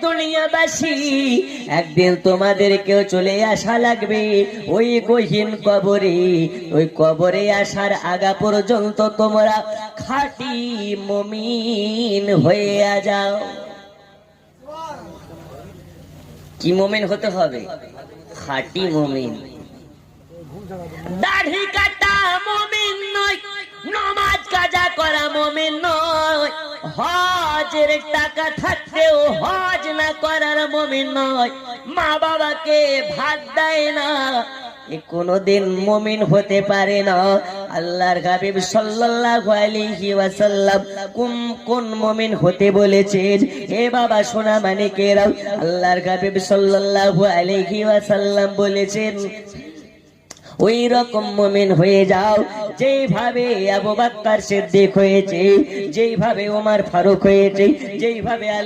দুনিয়াবাসী, একদিন তোমাদেরকেও চলে আসা লাগবে ওই গহীন কবরে। ওই কবরে আসার আগা পর্যন্ত তোমরা খাঁটি মুমিন হয়ে যাও। কি মুমিন হতে হবে? খাঁটি মুমিন। দাড়ি কাটা মুমিন নয়, নামাজ কাজা করা মুমিন নয়, হজের টাকা থাকতেও হজ না করার মুমিন নয়, মা বাবাকে ভাত দেয় না, এ কোনদিন মুমিন হতে পারে না। আল্লাহর হাবিব সাল্লাল্লাহু আলাইহি ওয়াসাল্লাম কোন মুমিন হতে বলেছেন? হে বাবা সোনা মানিকেরা, আল্লাহর হাবিব সাল্লাল্লাহু আলাইহি ওয়াসাল্লাম বলেছেন ওই রকম মুমিন হয়ে যাও যেভাবে আবু বকর সিদ্দিক হয়েছে, যেভাবে ওমর ফারুক হয়েছে, যেভাবে আলী